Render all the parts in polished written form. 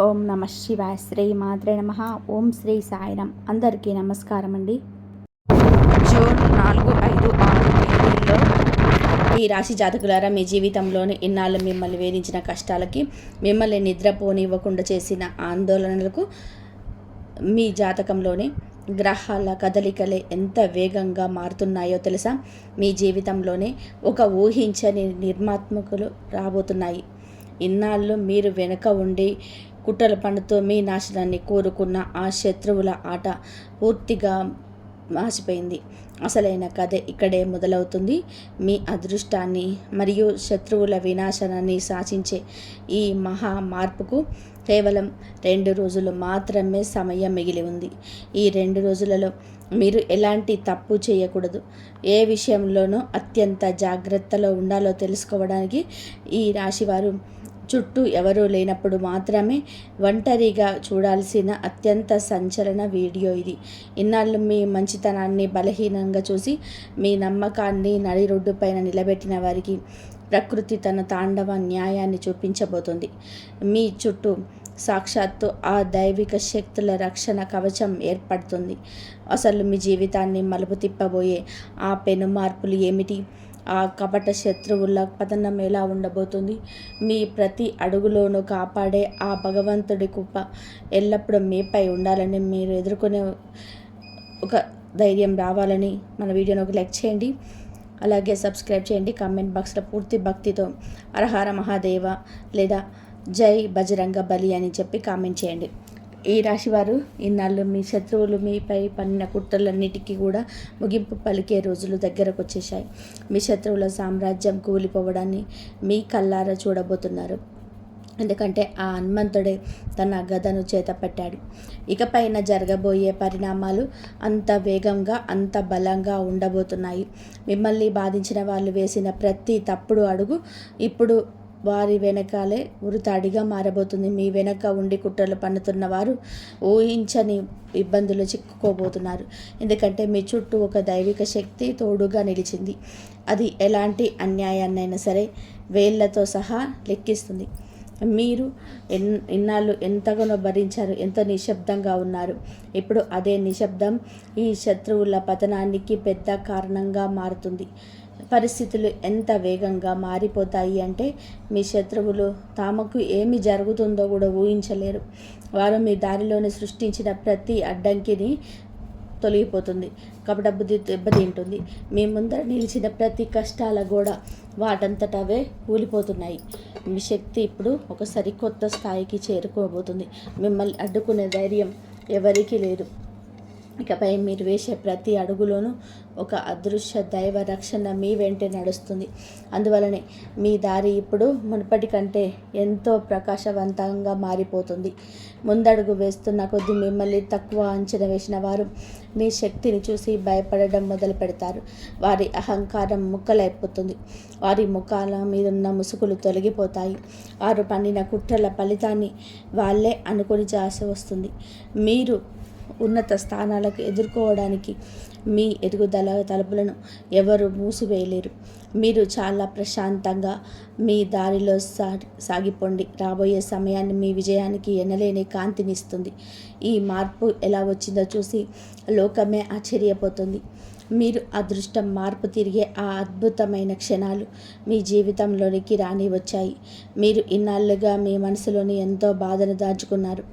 ఓం నమ శివాయ. శ్రీ మాత్రే నమ. ఓం శ్రీ సాయిరామ్. అందరికీ నమస్కారం అండి. జూన్ 4, 5, 6 తేదీల్లో ఈ రాశి జాతకులారా, మీ జీవితంలోని ఇన్నాళ్ళు మిమ్మల్ని వేధించిన కష్టాలకి, మిమ్మల్ని నిద్రపోనివ్వకుండా చేసిన ఆందోళనలకు మీ జాతకంలోని గ్రహాల కదలికలే ఎంత వేగంగా మారుతున్నాయో తెలుసా? మీ జీవితంలోనే ఒక ఊహించని నిర్మాత్మకులు రాబోతున్నాయి. ఇన్నాళ్ళు మీరు వెనుక ఉండి కుట్రల పన్నుతో మీ నాశనాన్ని కోరుకున్న ఆ శత్రువుల ఆట పూర్తిగా మాసిపోయింది. అసలైన కథ ఇక్కడే మొదలవుతుంది. మీ అదృష్టాన్ని మరియు శత్రువుల వినాశనాన్ని శాసించే ఈ మహా మార్పుకు కేవలం 2 రోజులు మాత్రమే సమయం మిగిలి ఉంది. ఈ 2 రోజులలో మీరు ఎలాంటి తప్పు చేయకూడదు, ఏ విషయంలోనూ అత్యంత జాగ్రత్తలో ఉండాలో తెలుసుకోవడానికి ఈ రాశివారు చుట్టూ ఎవరూ లేనప్పుడు మాత్రమే ఒంటరిగా చూడాల్సిన అత్యంత సంచలన వీడియో ఇది. ఇన్నాళ్ళు మీ మంచితనాన్ని బలహీనంగా చూసి మీ నమ్మకాన్ని నడిరోడ్డు పైన నిలబెట్టిన వారికి ప్రకృతి తన తాండవ న్యాయాన్ని చూపించబోతుంది. మీ చుట్టూ సాక్షాత్తు ఆ దైవిక శక్తుల రక్షణ కవచం ఏర్పడుతుంది. అసలు మీ జీవితాన్ని మలుపు తిప్పబోయే ఆ పెను మార్పులు ఏమిటి? ఆ కపట శత్రువుల పతనం ఎలా ఉండబోతుంది? మీ ప్రతి అడుగులోనూ కాపాడే ఆ భగవంతుడి కృప ఎల్లప్పుడూ మీపై ఉండాలని, మీరు ఎదుర్కొనే ఒక ధైర్యం రావాలని మన వీడియోని ఒక లైక్ చేయండి, అలాగే సబ్స్క్రైబ్ చేయండి. కామెంట్ బాక్స్లో పూర్తి భక్తితో హరహర మహాదేవ లేదా జై బజరంగ బలి అని చెప్పి కామెంట్ చేయండి. ఈ రాశివారు ఇన్నాళ్ళు మీ శత్రువులు మీపై పన్నిన కుట్రలన్నిటికీ కూడా ముగింపు పలికే రోజులు దగ్గరకు వచ్చేసాయి. మీ శత్రువుల సామ్రాజ్యం కూలిపోవడాన్ని మీ కళ్ళారా చూడబోతున్నారు. ఎందుకంటే ఆ హనుమంతుడే తన గదను చేతపట్టాడు. ఇకపైన జరగబోయే పరిణామాలు అంత వేగంగా, అంత బలంగా ఉండబోతున్నాయి. మిమ్మల్ని బాధించిన వాళ్ళు వేసిన ప్రతి తప్పుడు అడుగు ఇప్పుడు వారి వెనకాలే ఉరితాడిగా మారబోతుంది. మీ వెనక ఉండి కుట్రలు పన్నుతున్న వారు ఊహించని ఇబ్బందులు చిక్కుకోబోతున్నారు. ఎందుకంటే మీ చుట్టూ ఒక దైవిక శక్తి తోడుగా నిలిచింది. అది ఎలాంటి అన్యాయాన్నైనా సరే వేళ్లతో సహా లెక్కిస్తుంది. మీరు ఇన్నాళ్ళు ఎంతగానో భరించారు, ఎంతో నిశ్శబ్దంగా ఉన్నారు. ఇప్పుడు అదే నిశ్శబ్దం ఈ శత్రువుల పతనానికి పెద్ద కారణంగా మారుతుంది. పరిస్థితులు ఎంత వేగంగా మారిపోతాయి అంటే మీ శత్రువులు తమకు ఏమి జరుగుతుందో కూడా ఊహించలేరు. వారు మీ దారిలోనే సృష్టించిన ప్రతి అడ్డంకిని తొలగిపోతుంది. కపట బుద్ధి దెబ్బతింటుంది. మీ ముందర నిలిచిన ప్రతి కష్టాల గోడ వాటంతటవే కూలిపోతున్నాయి. మీ శక్తి ఇప్పుడు ఒక సరికొత్త స్థాయికి చేరుకోబోతుంది. మిమ్మల్ని అడ్డుకునే ధైర్యం ఎవరికీ లేదు. ఇకపై మీరు వేసే ప్రతి అడుగులోనూ ఒక అదృశ్య దైవ రక్షణ మీ వెంటే నడుస్తుంది. అందువలనే మీ దారి ఇప్పుడు మునుపటి కంటే ఎంతో ప్రకాశవంతంగా మారిపోతుంది. ముందడుగు వేస్తున్న కొద్దీ మిమ్మల్ని తక్కువ అంచనా వేసిన వారు మీ శక్తిని చూసి భయపడడం మొదలు పెడతారు. వారి అహంకారం ముక్కలైపోతుంది. వారి ముఖాల మీదున్న ముసుగులు తొలగిపోతాయి. వారు పన్నిన కుట్రల ఫలితాన్ని వాళ్ళే అనుకొని చేసి వస్తుంది. మీరు ఉన్నత స్థానాలకు ఎదుర్కోవడానికి మీ ఎదుగుదల తలుపులను ఎవరు మూసివేయలేరు. మీరు చాలా ప్రశాంతంగా మీ దారిలో సాగిపోండి. రాబోయే సమయాన్ని మీ విజయానికి ఎనలేని కాంతినిస్తుంది. ఈ మార్పు ఎలా వచ్చిందో చూసి లోకమే ఆశ్చర్యపోతుంది. మీరు అదృష్టం మార్పు తిరిగే ఆ అద్భుతమైన క్షణాలు మీ జీవితంలోనికి రాని వచ్చాయి. మీరు ఇన్నాళ్ళుగా మీ మనసులోని ఎంతో బాధను దాచుకున్నారు.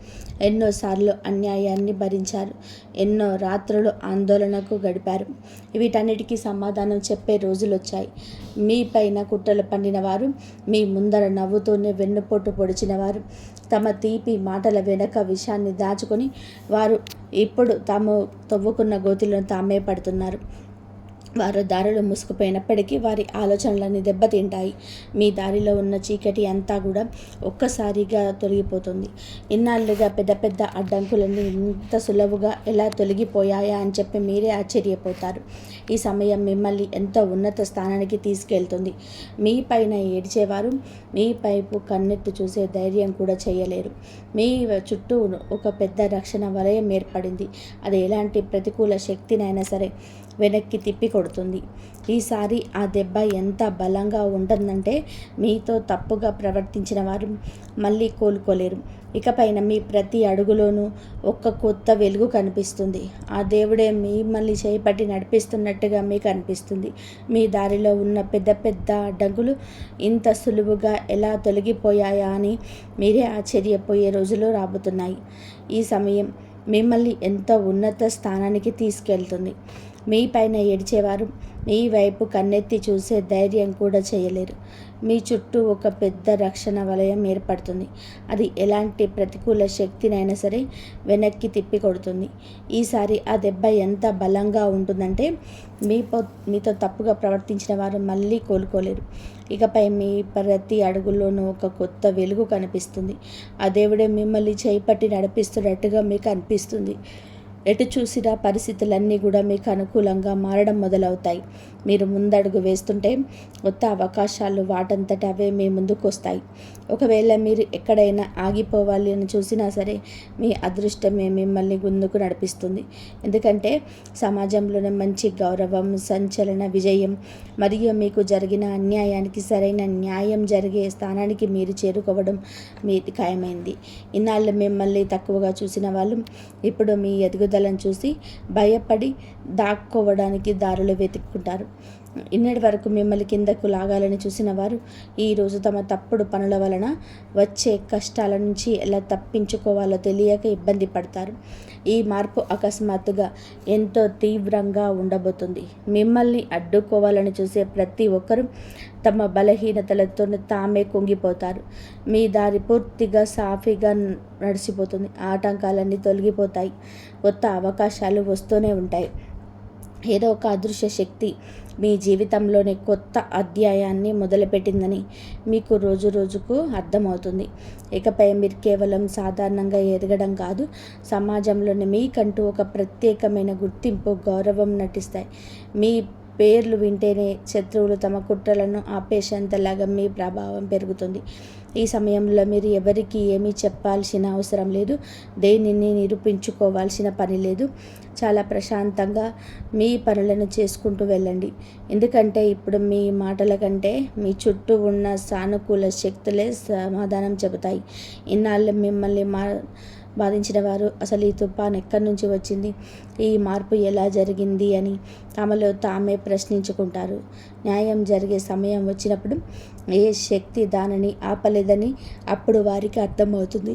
ఎన్నోసార్లు అన్యాయాన్ని భరించారు. ఎన్నో రాత్రులు ఆందోళనకు గడిపారు. వీటన్నిటికీ సమాధానం చెప్పే రోజులు వచ్చాయి. మీ పైన కుట్రలు పన్నిన వారు, మీ ముందర నవ్వుతూనే వెన్నుపోటు పొడిచిన వారు, తమ తీపి మాటల వెనక విషయాన్ని దాచుకొని వారు ఇప్పుడు తాము తవ్వుకున్న గోతిలో తామే పడుతున్నారు. వారు దారిలో మూసుకుపోయినప్పటికీ వారి ఆలోచనలన్నీ దెబ్బతింటాయి. మీ దారిలో ఉన్న చీకటి అంతా కూడా ఒక్కసారిగా తొలగిపోతుంది. ఇన్నాళ్ళుగా పెద్ద పెద్ద అడ్డంకులన్నీ ఇంత సులువుగా ఎలా తొలగిపోయాయా అని చెప్పి మీరే ఆశ్చర్యపోతారు. ఈ సమయం మిమ్మల్ని ఎంతో ఉన్నత స్థానానికి తీసుకెళ్తుంది. మీ పైన ఏడ్చేవారు మీ పైపు కన్నెత్తి చూసే ధైర్యం కూడా చేయలేరు. మీ చుట్టూ ఒక పెద్ద రక్షణ వలయం ఏర్పడింది. అది ఎలాంటి ప్రతికూల శక్తినైనా సరే వెనక్కి తిప్పి కొడుతుంది. ఈసారి ఆ దెబ్బ ఎంత బలంగా ఉంటుందంటే మీతో తప్పుగా ప్రవర్తించిన వారు మళ్ళీ కోలుకోలేరు. ఇకపైన మీ ప్రతి అడుగులోనూ ఒక కొత్త వెలుగు కనిపిస్తుంది. ఆ దేవుడే మిమ్మల్ని చేపట్టి నడిపిస్తున్నట్టుగా మీకు అనిపిస్తుంది. మీ దారిలో ఉన్న పెద్ద పెద్ద అడ్డంకులు ఇంత సులువుగా ఎలా తొలగిపోయాయా అని మీరే ఆశ్చర్యపోయే రోజులు రాబోతున్నాయి. ఈ సమయం మిమ్మల్ని ఎంతో ఉన్నత స్థానానికి తీసుకెళ్తుంది. మీ పైన ఏడ్చేవారు మీ వైపు కన్నెత్తి చూసే ధైర్యం కూడా చేయలేరు. మీ చుట్టూ ఒక పెద్ద రక్షణ వలయం ఏర్పడుతుంది. అది ఎలాంటి ప్రతికూల శక్తినైనా సరే వెనక్కి తిప్పి కొడుతుంది. ఈసారి ఆ దెబ్బ ఎంత బలంగా ఉంటుందంటే మీతో తప్పుగా ప్రవర్తించిన వారు మళ్ళీ కోలుకోలేరు. ఇకపై మీ ప్రతి అడుగుల్లోనూ ఒక కొత్త వెలుగు కనిపిస్తుంది. ఆ దేవుడే మిమ్మల్ని చేపట్టి నడిపిస్తున్నట్టుగా మీకు అనిపిస్తుంది. ఎటు చూసినా పరిస్థితులన్నీ కూడా మీకు అనుకూలంగా మారడం మొదలవుతాయి. మీరు ముందడుగు వేస్తుంటే కొత్త అవకాశాలు వాటంతట అవే మీ ముందుకు వస్తాయి. ఒకవేళ మీరు ఎక్కడైనా ఆగిపోవాలి అని చూసినా సరే మీ అదృష్టమే మిమ్మల్ని ముందుకు నడిపిస్తుంది. ఎందుకంటే సమాజంలోనే మంచి గౌరవం, సంచలన విజయం మరియు మీకు జరిగిన అన్యాయానికి సరైన న్యాయం జరిగే స్థానానికి మీరు చేరుకోవడం మీది ఖాయమైంది. ఇన్నాళ్ళు మిమ్మల్ని తక్కువగా చూసిన వాళ్ళు ఇప్పుడు మీ ఎదుగుదలను చూసి భయపడి దాక్కోవడానికి దారులు వెతుక్కుంటారు. ఇన్నటి వరకు మిమ్మల్ని కిందకు లాగాలని చూసిన వారు ఈరోజు తమ తప్పుడు పనుల వలన వచ్చే కష్టాల నుంచి ఎలా తప్పించుకోవాలో తెలియక ఇబ్బంది పడతారు. ఈ మార్పు అకస్మాత్తుగా ఎంతో తీవ్రంగా ఉండబోతుంది. మిమ్మల్ని అడ్డుకోవాలని చూసే ప్రతి ఒక్కరూ తమ బలహీనతలతో తామే కుంగిపోతారు. మీ దారి పూర్తిగా సాఫీగా నడిచిపోతుంది. ఆటంకాలన్నీ తొలగిపోతాయి. కొత్త అవకాశాలు వస్తూనే ఉంటాయి. ఏదో ఒక అదృశ్య శక్తి మీ జీవితంలోని కొత్త అధ్యాయాన్ని మొదలుపెట్టిందని మీకు రోజు రోజుకు అర్థమవుతుంది. ఇకపై మీరు కేవలం సాధారణంగా ఎదగడం కాదు, సమాజంలోని మీకంటూ ఒక ప్రత్యేకమైన గుర్తింపు, గౌరవం నటిస్తాయి. మీ పేర్లు వింటేనే శత్రువులు తమ కుట్రలను ఆపేసేంతలాగా మీ ప్రభావం పెరుగుతుంది. ఈ సమయంలో మీరు ఎవరికి ఏమీ చెప్పాల్సిన అవసరం లేదు, దేనిని నిరూపించుకోవాల్సిన పని లేదు. చాలా ప్రశాంతంగా మీ పనులను చేసుకుంటూ వెళ్ళండి. ఎందుకంటే ఇప్పుడు మీ మాటల కంటే మీ చుట్టూ ఉన్న సానుకూల శక్తులే సమాధానం చెబుతాయి. ఇన్నాళ్ళు మిమ్మల్ని బాధించిన వారు అసలు ఈ తుఫాను ఎక్కడి నుంచి వచ్చింది, ఈ మార్పు ఎలా జరిగింది అని తమలో తామే ప్రశ్నించుకుంటారు. న్యాయం జరిగే సమయం వచ్చినప్పుడు ఏ శక్తి దానిని ఆపలేదని అప్పుడు వారికి అర్థమవుతుంది.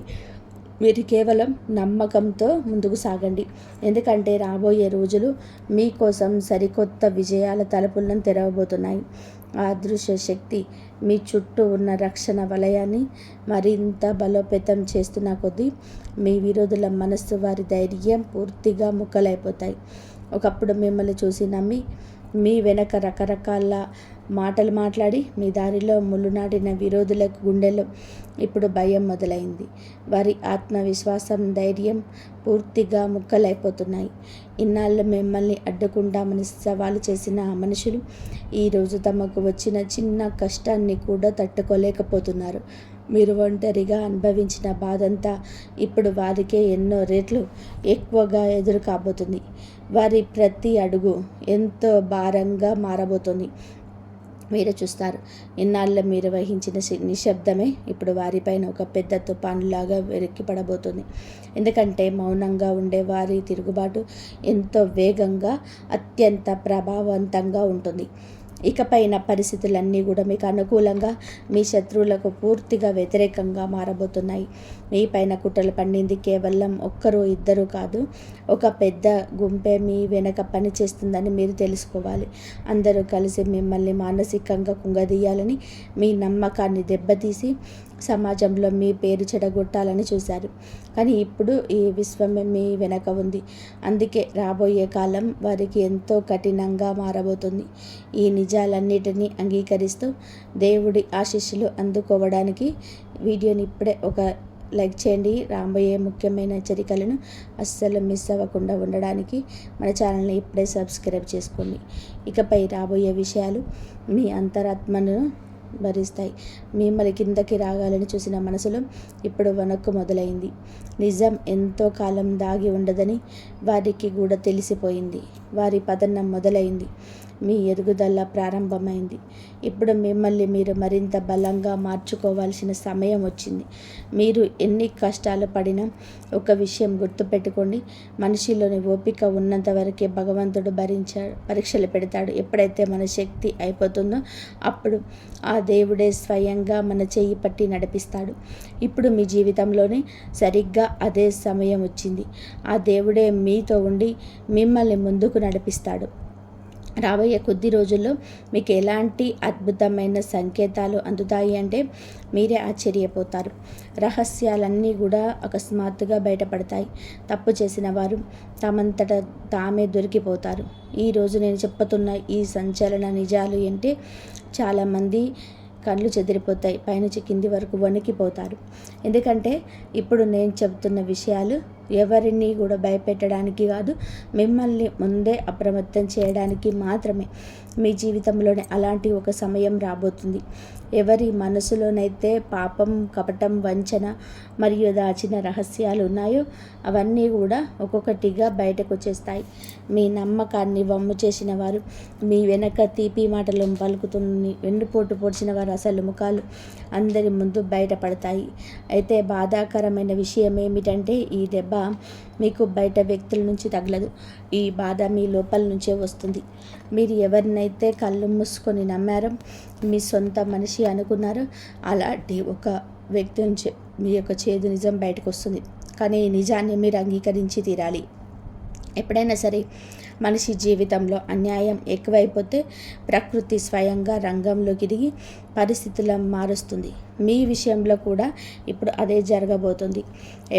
మీరు కేవలం నమ్మకంతో ముందుకు సాగండి. ఎందుకంటే రాబోయే రోజులు మీకోసం సరికొత్త విజయాల తలుపులను తెరవబోతున్నాయి. ఆ అదృశ్య శక్తి మీ చుట్టూ ఉన్న రక్షణ వలయాన్ని మరింత బలోపేతం చేస్తున్న కొద్దీ మీ విరోధుల మనస్సు, వారి ధైర్యం పూర్తిగా ముక్కలైపోతాయి. ఒకప్పుడు మిమ్మల్ని చూసి నమ్మి మీ వెనక రకరకాల మాటలు మాట్లాడి మీ దారిలో ముళ్ళు నాటిన విరోధులకు గుండెలో ఇప్పుడు భయం మొదలైంది. వారి ఆత్మవిశ్వాసం, ధైర్యం పూర్తిగా ముక్కలైపోతున్నాయి. ఇన్నాళ్ళు మిమ్మల్ని అడ్డుకుంటామని సవాలు చేసిన ఆ మనుషులు ఈరోజు తమకు వచ్చిన చిన్న కష్టాన్ని కూడా తట్టుకోలేకపోతున్నారు. మీరు ఒంటరిగా అనుభవించిన బాధంతా ఇప్పుడు వారికే ఎన్నో రెట్లు ఎక్కువగా ఎదురు కాబోతుంది. వారి ప్రతి అడుగు ఎంతో భారంగా మారబోతుంది. మీరు చూస్తారు, ఇన్నాళ్ళు మీరు వహించిన నిశ్శబ్దమే ఇప్పుడు వారిపైన ఒక పెద్ద తుఫానులాగా వెనక్కిపడబోతుంది. ఎందుకంటే మౌనంగా ఉండే వారి తిరుగుబాటు ఎంతో వేగంగా, అత్యంత ప్రభావవంతంగా ఉంటుంది. ఇకపైన పరిస్థితులన్నీ కూడా మీకు అనుకూలంగా, మీ శత్రువులకు పూర్తిగా వ్యతిరేకంగా మారబోతున్నాయి. మీ పైన కుట్రలు పండింది కేవలం ఒక్కరు ఇద్దరు కాదు, ఒక పెద్ద గుంపే మీ వెనక పని చేస్తుందని మీరు తెలుసుకోవాలి. అందరూ కలిసి మిమ్మల్ని మానసికంగా కుంగదీయాలని, మీ నమ్మకాన్ని దెబ్బతీసి సమాజంలో మీ పేరు చెడగొట్టాలని చూశారు. కానీ ఇప్పుడు ఈ విశ్వమే మీ వెనక ఉంది. అందుకే రాబోయే కాలం వారికి ఎంతో కఠినంగా మారబోతుంది. ఈ నిజాలన్నిటినీ అంగీకరిస్తూ దేవుడి ఆశీస్సులు అందుకోవడానికి వీడియోని ఇప్పుడే ఒక లైక్ చేయండి. రాబోయే ముఖ్యమైన హెచ్చరికలను అస్సలు మిస్ అవ్వకుండా ఉండడానికి మన ఛానల్ని ఇప్పుడే సబ్స్క్రైబ్ చేసుకోండి. ఇకపై రాబోయే విషయాలు మీ అంతరాత్మను భరిస్తాయి. మిమ్మల్ని కిందకి రాగాలని చూసిన మనసులో ఇప్పుడు వణుకు మొదలైంది. నిజం ఎంతో కాలం దాగి ఉండదని వారికి కూడా తెలిసిపోయింది. వారి పతనం మొదలైంది. మీ ఎదుగుదల ప్రారంభమైంది. ఇప్పుడు మిమ్మల్ని మీరు మరింత బలంగా మార్చుకోవాల్సిన సమయం వచ్చింది. మీరు ఎన్ని కష్టాలు పడినా ఒక విషయం గుర్తుపెట్టుకోండి, మనిషిలోని ఓపిక ఉన్నంత వరకే భగవంతుడు పరీక్షలు పెడతాడు. ఎప్పుడైతే మన శక్తి అయిపోతుందో అప్పుడు ఆ దేవుడే స్వయంగా మన చెయ్యి పట్టి నడిపిస్తాడు. ఇప్పుడు మీ జీవితంలోనే సరిగ్గా అదే సమయం వచ్చింది. ఆ దేవుడే మీతో ఉండి మిమ్మల్ని ముందుకు నడిపిస్తాడు. రాబోయే కొద్ది రోజుల్లో మీకు ఎలాంటి అద్భుతమైన సంకేతాలు అందుతాయి అంటే మీరే ఆశ్చర్యపోతారు. రహస్యాలన్నీ కూడా అకస్మాత్తుగా బయటపడతాయి. తప్పు చేసిన వారు తమంతట తామే దొరికిపోతారు. ఈరోజు నేను చెప్పుతున్న ఈ సంచలన నిజాలు అంటే చాలామంది కళ్ళు చెదిరిపోతాయి, పైనుంచి కింది వరకు వణికిపోతారు. ఎందుకంటే ఇప్పుడు నేను చెబుతున్న విషయాలు ఎవరిని కూడా భయపెట్టడానికి కాదు, మిమ్మల్ని ముందే అప్రమత్తం చేయడానికి మాత్రమే. మీ జీవితంలోనే అలాంటి ఒక సమయం రాబోతుంది. ఎవరి మనసులోనైతే పాపం, కపటం, వంచన మరియు దాచిన రహస్యాలు ఉన్నాయో అవన్నీ కూడా ఒక్కొక్కటిగా బయటకు వచ్చేస్తాయి. మీ నమ్మకాన్ని వమ్ము చేసిన వారు, మీ వెనక తీపి మాటలు పలుకుతున్న వెన్నుపోటు పొడిచిన వారు అసలు ముఖాలు అందరి ముందు బయటపడతాయి. అయితే బాధాకరమైన విషయం ఏమిటంటే ఈ దెబ్బ మీకు బయట వ్యక్తుల నుంచి తగలదు. ఈ బాధ మీ లోపల నుంచే వస్తుంది. మీరు ఎవరినైతే కళ్ళు మూసుకొని నమ్మారో, మీ సొంత మనిషి అనుకున్నారో అలాంటి ఒక వ్యక్తి నుంచి మీ యొక్క చేదు నిజం బయటకు వస్తుంది. కానీ ఈ నిజాన్ని మీరు అంగీకరించి తీరాలి. ఎప్పుడైనా సరే మనిషి జీవితంలో అన్యాయం ఎక్కువైపోతే ప్రకృతి స్వయంగా రంగంలోకి దిగి పరిస్థితులను మారుస్తుంది. మీ విషయంలో కూడా ఇప్పుడు అదే జరగబోతుంది.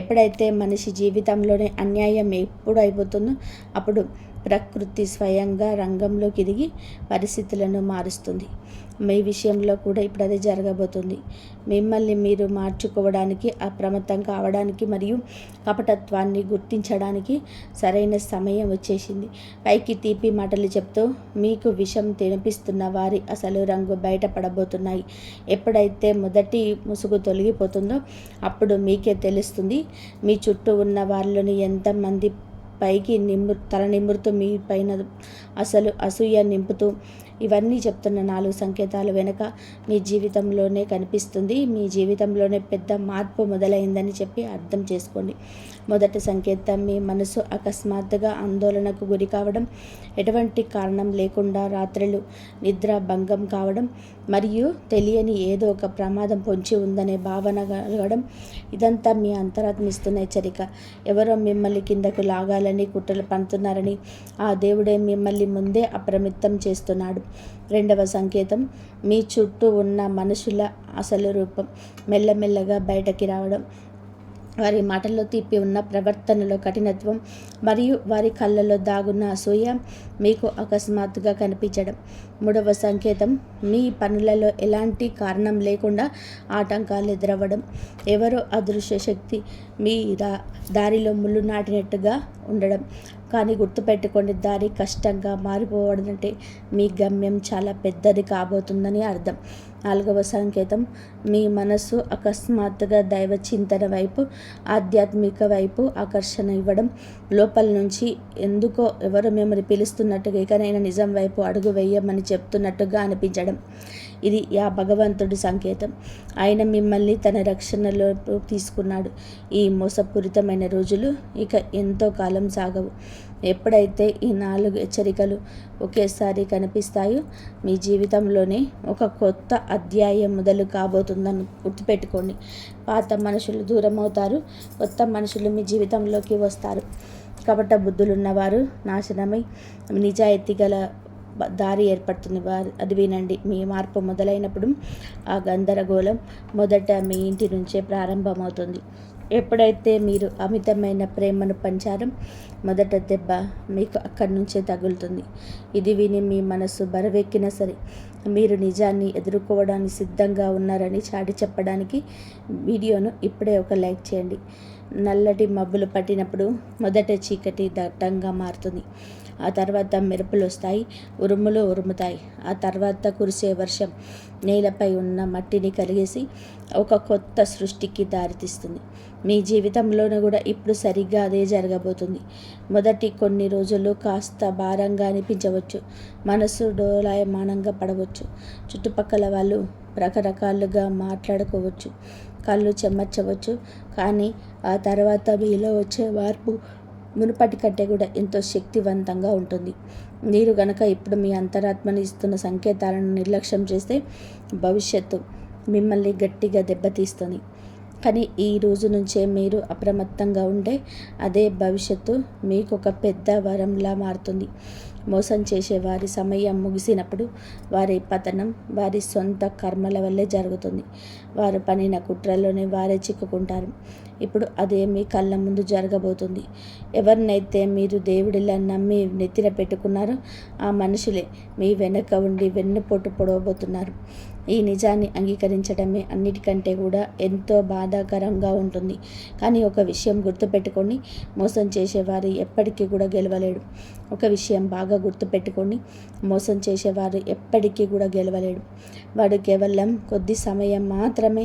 ఎప్పుడైతే మనిషి జీవితంలోనే అన్యాయం ఎప్పుడు అయిపోతుందో అప్పుడు ప్రకృతి స్వయంగా రంగంలోకి దిగి పరిస్థితులను మారుస్తుంది. మీ విషయంలో కూడా ఇప్పుడు అదే జరగబోతుంది. మిమ్మల్ని మీరు మార్చుకోవడానికి, అప్రమత్తం కావడానికి మరియు కపటత్వాన్ని గుర్తించడానికి సరైన సమయం వచ్చేసింది. పైకి తీపి మాటలు చెప్తూ మీకు విషం తినిపిస్తున్న వారి అసలు రంగు బయటపడబోతున్నాయి. ఎప్పుడైతే మొదటి ముసుగు తొలగిపోతుందో అప్పుడు మీకే తెలుస్తుంది మీ చుట్టూ ఉన్న వారిలోని ఎంతమంది పైకి తల నిమురుతూ మీ పైన అసలు అసూయ నింపుతూ ఇవన్నీ చెప్తున్న 4 సంకేతాలు వెనుక మీ జీవితంలోనే కనిపిస్తుంది. మీ జీవితంలోనే పెద్ద మార్పు మొదలైందని చెప్పి అర్థం చేసుకోండి. మొదటి సంకేతం, మీ మనసు అకస్మాత్తుగా ఆందోళనకు గురి కావడం, ఎటువంటి కారణం లేకుండా రాత్రులు నిద్ర భంగం కావడం మరియు తెలియని ఏదో ఒక ప్రమాదం పొంచి ఉందనే భావన కలగడం. ఇదంతా మీ అంతరాత్మ ఇస్తున్న హెచ్చరిక. ఎవరో మిమ్మల్ని కిందకు లాగాలని కుట్రలు పన్నుతున్నారని ఆ దేవుడే మిమ్మల్ని ముందే అప్రమత్తం చేస్తున్నాడు. రెండవ సంకేతం, మీ చుట్టూ ఉన్న మనుషుల అసలు రూపం మెల్లమెల్లగా బయటకి రావడం. వారి మాటల్లో తీపి ఉన్న ప్రవర్తనలో కఠినత్వం మరియు వారి కళ్ళలో దాగున్న అసూయ మీకు అకస్మాత్తుగా కనిపించడం. మూడవ సంకేతం, మీ పనులలో ఎలాంటి కారణం లేకుండా ఆటంకాలు ఎదురవ్వడం. ఎవరో అదృశ్య శక్తి మీ దారిలో ముళ్ళు నాటినట్టుగా ఉండడం. కానీ గుర్తుపెట్టుకోండి, దారి కష్టంగా మారిపోవడంటే మీ గమ్యం చాలా పెద్దది కాబోతుందని అర్థం. నాలుగవ సంకేతం, మీ మనసు అకస్మాత్తుగా దైవ చింతన వైపు, ఆధ్యాత్మిక వైపు ఆకర్షణ ఇవ్వడం. లోపల నుంచి ఎందుకో ఎవరు మిమ్మల్ని పిలుస్తున్నట్టుగా, ఇకనైనా నిజం వైపు అడుగు వేయమని చెప్తున్నట్టుగా అనిపించడం. ఇది ఆ భగవంతుడి సంకేతం. ఆయన మిమ్మల్ని తన రక్షణలో తీసుకున్నాడు. ఈ మోసపూరితమైన రోజులు ఇక ఎంతో కాలం సాగవు. ఎప్పుడైతే ఈ 4 హెచ్చరికలు ఒకేసారి కనిపిస్తాయో మీ జీవితంలోనే ఒక కొత్త అధ్యాయం మొదలు కాబోతుందని గుర్తుపెట్టుకోండి. పాత మనుషులు దూరం అవుతారు, కొత్త మనుషులు మీ జీవితంలోకి వస్తారు. కపట బుద్ధులున్నవారు నాశనమై నిజాయితీ గల దారి ఏర్పడుతుంది. అది వినండి. మీ మార్పు మొదలైనప్పుడు ఆ గందరగోళం మొదట మీ ఇంటి నుంచే ప్రారంభమవుతుంది. ఎప్పుడైతే మీరు అమితమైన ప్రేమను పంచారో మొదట దెబ్బ మీకు అక్కడి నుంచే తగులుతుంది. ఇది విని మీ మనసు బరువెక్కినా సరే మీరు నిజాన్ని ఎదుర్కోవడానికి సిద్ధంగా ఉన్నారని చాటి చెప్పడానికి వీడియోను ఇప్పుడే ఒక లైక్ చేయండి. నల్లటి మబ్బులు పట్టినప్పుడు మొదట చీకటి దట్టంగా మారుతుంది. ఆ తర్వాత మెరుపులు వస్తాయి, ఉరుములు ఉరుముతాయి. ఆ తర్వాత కురిసే వర్షం నేలపై ఉన్న మట్టిని కలిగేసి ఒక కొత్త సృష్టికి దారితీస్తుంది. మీ జీవితంలోనూ కూడా ఇప్పుడు సరిగ్గా అదే జరగబోతుంది. మొదటి కొన్ని రోజులు కాస్త భారంగా అనిపించవచ్చు, మనసు డోలాయమానంగా పడవచ్చు, చుట్టుపక్కల వాళ్ళు రకరకాలుగా మాట్లాడుకోవచ్చు, కళ్ళు చెమర్చవచ్చు. కానీ ఆ తర్వాత మీలో వచ్చే మార్పు మునుపటి కంటే కూడా ఎంతో శక్తివంతంగా ఉంటుంది. మీరు గనక ఇప్పుడు మీ అంతరాత్మని ఇస్తున్న సంకేతాలను నిర్లక్ష్యం చేస్తే భవిష్యత్తు మిమ్మల్ని గట్టిగా దెబ్బతీస్తుంది. కానీ ఈ రోజు నుంచే మీరు అప్రమత్తంగా ఉంటే అదే భవిష్యత్తు మీకు ఒక పెద్ద వరంలా మారుతుంది. మోసం చేసే వారి సమయం ముగిసినప్పుడు వారి పతనం వారి సొంత కర్మల వల్లే జరుగుతుంది. వారు పనిన కుట్రల్లోనే వారే చిక్కుకుంటారు. ఇప్పుడు అదే మీ కళ్ళ ముందు జరగబోతుంది. ఎవరినైతే మీరు దేవుడిలా నమ్మి నెత్తిన పెట్టుకున్నారో ఆ మనుషులే మీ వెనక ఉండి వెన్నుపోటు పొడవబోతున్నారు. ఈ నిజాన్ని అంగీకరించడమే అన్నిటికంటే కూడా ఎంతో బాధాకరంగా ఉంటుంది. కానీ ఒక విషయం గుర్తుపెట్టుకోండి, మోసం చేసేవారు ఎప్పటికీ కూడా గెలవలేడు. ఒక విషయం బాగా గుర్తుపెట్టుకోండి, మోసం చేసేవారు ఎప్పటికీ కూడా గెలవలేడు. వాడు కేవలం కొద్ది సమయం మాత్రమే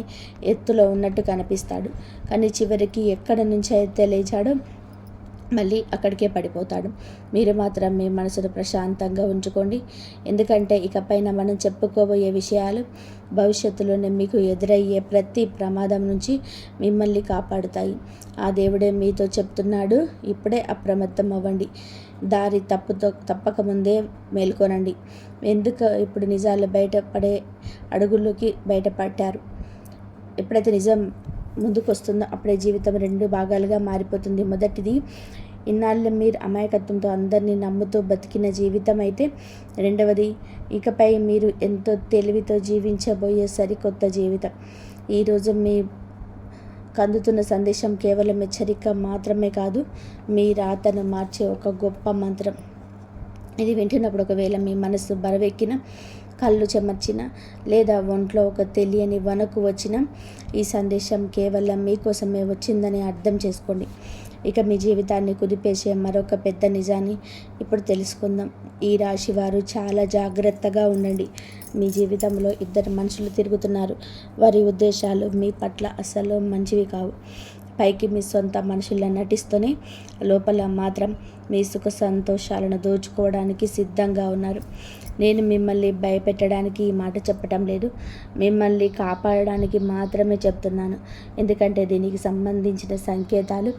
ఎత్తులో ఉన్నట్టు కనిపిస్తాడు, కానీ చివరికి ఎక్కడ నుంచి అయితే లేచాడో మళ్ళీ అక్కడికే పడిపోతాడు. మీరు మాత్రం మీ మనసును ప్రశాంతంగా ఉంచుకోండి. ఎందుకంటే ఇకపైన మనం చెప్పుకోబోయే విషయాలు భవిష్యత్తులోనే మీకు ఎదురయ్యే ప్రతి ప్రమాదం నుంచి మిమ్మల్ని కాపాడుతాయి. ఆ దేవుడే మీతో చెప్తున్నాడు, ఇప్పుడే అప్రమత్తం అవ్వండి. దారి తప్పకముందే మేల్కొనండి. ఎందుకు ఇప్పుడు నిజాలు బయటపడే అడుగుల్లోకి బయటపడ్డారు. ఎప్పుడైతే నిజం ముందుకు వస్తుందో అప్పుడే జీవితం 2 భాగాలుగా మారిపోతుంది. మొదటిది, ఇన్నాళ్ళు మీరు అమాయకత్వంతో అందరినీ నమ్ముతూ బతికిన జీవితం అయితే, రెండవది ఇకపై మీరు ఎంతో తెలివితో జీవించబోయే సరికొత్త జీవితం. ఈరోజు మీ కందుతున్న సందేశం కేవలం హెచ్చరిక మాత్రమే కాదు, మీ రాతను మార్చే ఒక గొప్ప మంత్రం. ఇది వింటున్నప్పుడు ఒకవేళ మీ మనసు బరువెక్కిన, కళ్ళు చెమర్చిన, లేదా ఒంట్లో ఒక తెలియని వణుకు వచ్చిన, ఈ సందేశం కేవలం మీకోసమే వచ్చిందని అర్థం చేసుకోండి. ఇక మీ జీవితాన్ని కుదిపేసే మరొక పెద్ద నిజాన్ని ఇప్పుడు తెలుసుకుందాం. ఈ రాశి వారు చాలా జాగ్రత్తగా ఉండండి. మీ జీవితంలో 2 మనుషులు తిరుగుతున్నారు. వారి ఉద్దేశాలు మీ పట్ల అసలు మంచివి కావు. పైకి మీ సొంత మనుషుల్లా నటిస్తూనే లోపల మాత్రం మీ సుఖ సంతోషాలను దోచుకోవడానికి సిద్ధంగా ఉన్నారు. నేను మిమ్మల్ని భయపెట్టడానికి ఈ మాట చెప్పటం లేదు, మిమ్మల్ని కాపాడడానికి మాత్రమే చెప్తున్నాను. ఎందుకంటే దీనికి సంబంధించిన సంకేతాలు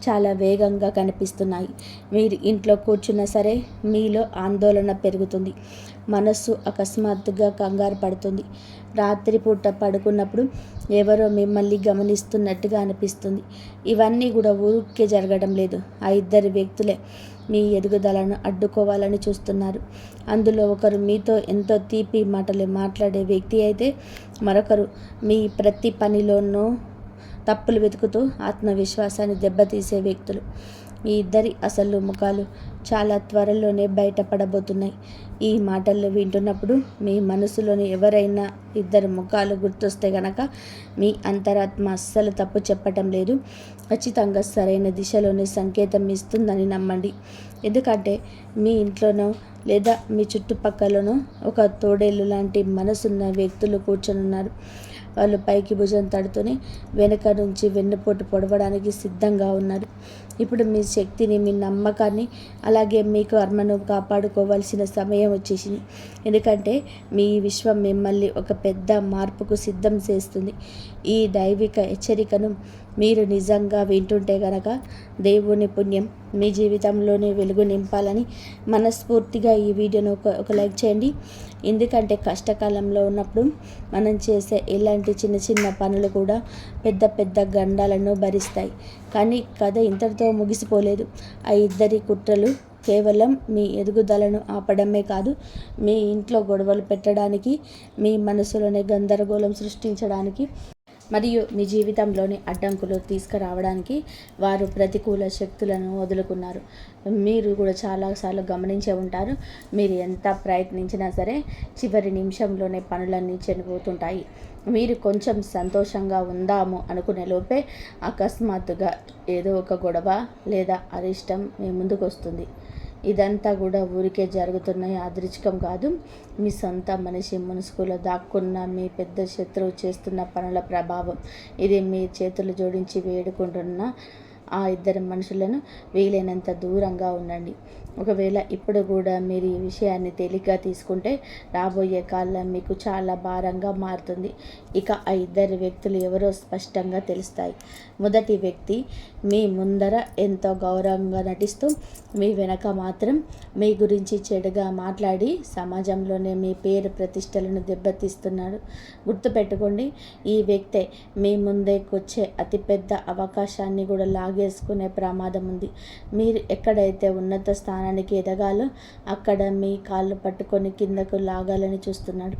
చాలా వేగంగా కనిపిస్తున్నాయి. మీరు ఇంట్లో కూర్చున్నా సరే మీలో ఆందోళన పెరుగుతుంది. మనస్సు అకస్మాత్తుగా కంగారు పడుతుంది. రాత్రిపూట పడుకున్నప్పుడు ఎవరో మిమ్మల్ని గమనిస్తున్నట్టుగా అనిపిస్తుంది. ఇవన్నీ కూడా ఊరికే జరగడం లేదు. ఆ 2 వ్యక్తులే మీ ఎదుగుదలను అడ్డుకోవాలని చూస్తున్నారు. అందులో ఒకరు మీతో ఎంతో తీపి మాటలు మాట్లాడే వ్యక్తి అయితే, మరొకరు మీ ప్రతి పనిలోనూ తప్పులు వెతుకుతూ ఆత్మవిశ్వాసాన్ని దెబ్బతీసే వ్యక్తులు. ఈ 2 అసలు ముఖాలు చాలా త్వరలోనే బయటపడబోతున్నాయి. ఈ మాటలు వింటున్నప్పుడు మీ మనసులోని ఎవరైనా 2 ముఖాలు గుర్తొస్తే గనక మీ అంతరాత్మ అస్సలు తప్పు చెప్పటం లేదు, ఖచ్చితంగా సరైన దిశలోనే సంకేతం ఇస్తుందని నమ్మండి. ఎందుకంటే మీ ఇంట్లోనో లేదా మీ చుట్టుపక్కలనో ఒక తోడేళ్ళు లాంటి మనసున్న వ్యక్తులు కూర్చొనున్నారు. వాళ్ళు పైకి భుజం తడుతూనే వెనక నుంచి వెన్నుపోటు పొడవడానికి సిద్ధంగా ఉన్నారు. ఇప్పుడు మీ శక్తిని, మీ నమ్మకాన్ని, అలాగే మీ కర్మను కాపాడుకోవాల్సిన సమయం వచ్చేసింది. ఎందుకంటే మీ విశ్వం మిమ్మల్ని ఒక పెద్ద మార్పుకు సిద్ధం చేస్తుంది. ఈ దైవిక హెచ్చరికను మీరు నిజంగా వింటుంటే గనక దేవుని పుణ్యం మీ జీవితంలోనే వెలుగు నింపాలని మనస్ఫూర్తిగా ఈ వీడియోను ఒక లైక్ చేయండి. ఎందుకంటే కష్టకాలంలో ఉన్నప్పుడు మనం చేసే ఇలాంటి చిన్న చిన్న పనులు కూడా పెద్ద పెద్ద గండాలను భరిస్తాయి. కానీ కథ ఇంతటితో ముగిసిపోలేదు. ఆ 2 కుట్రలు కేవలం మీ ఎదుగుదలను ఆపడమే కాదు, మీ ఇంట్లో గొడవలు పెట్టడానికి, మీ మనసులోనే గందరగోళం సృష్టించడానికి మరియు మీ జీవితంలోని అడ్డంకులు తీసుకురావడానికి వారు ప్రతికూల శక్తులను వదులుకున్నారు. మీరు కూడా చాలాసార్లు గమనించే ఉంటారు, మీరు ఎంత ప్రయత్నించినా సరే చివరి నిమిషంలోనే పనులన్నీ చెనిపోతుంటాయి. మీరు కొంచెం సంతోషంగా ఉందాము అనుకునే లోపే అకస్మాత్తుగా ఏదో ఒక గొడవ లేదా అరిష్టం మీ ముందుకు వస్తుంది. ఇదంతా కూడా ఊరికే జరుగుతున్న యాదృచ్ఛికం కాదు. మీ సొంత మనిషి ముసుగులో దాక్కున్న మీ పెద్ద శత్రువు చేస్తున్న పనుల ప్రభావం. ఇది మీ చేతులు జోడించి వేడుకుంటున్న ఆ ఇద్దరు మనుషులను వీలైనంత దూరంగా ఉండండి. ఒకవేళ ఇప్పుడు కూడా మీరు ఈ విషయాన్ని తేలిగ్గా తీసుకుంటే రాబోయే కాలం మీకు చాలా భారంగా మారుతుంది. ఇక ఆ ఇద్దరు వ్యక్తులు ఎవరో స్పష్టంగా తెలుస్తాయి. మొదటి వ్యక్తి మీ ముందర ఎంతో గౌరవంగా నటిస్తూ మీ వెనక మాత్రం మీ గురించి చెడుగా మాట్లాడి సమాజంలోనే మీ పేరు ప్రతిష్టలను దెబ్బతీస్తున్నాడు. గుర్తుపెట్టుకోండి, ఈ వ్యక్తే మీ ముందేకొచ్చే అతిపెద్ద అవకాశాన్ని కూడా లాగేసుకునే ప్రమాదం ఉంది. మీరు ఎక్కడైతే ఉన్నత స్థానానికి ఎదగాలో అక్కడ మీ కాళ్ళు పట్టుకొని కిందకు లాగాలని చూస్తున్నాడు.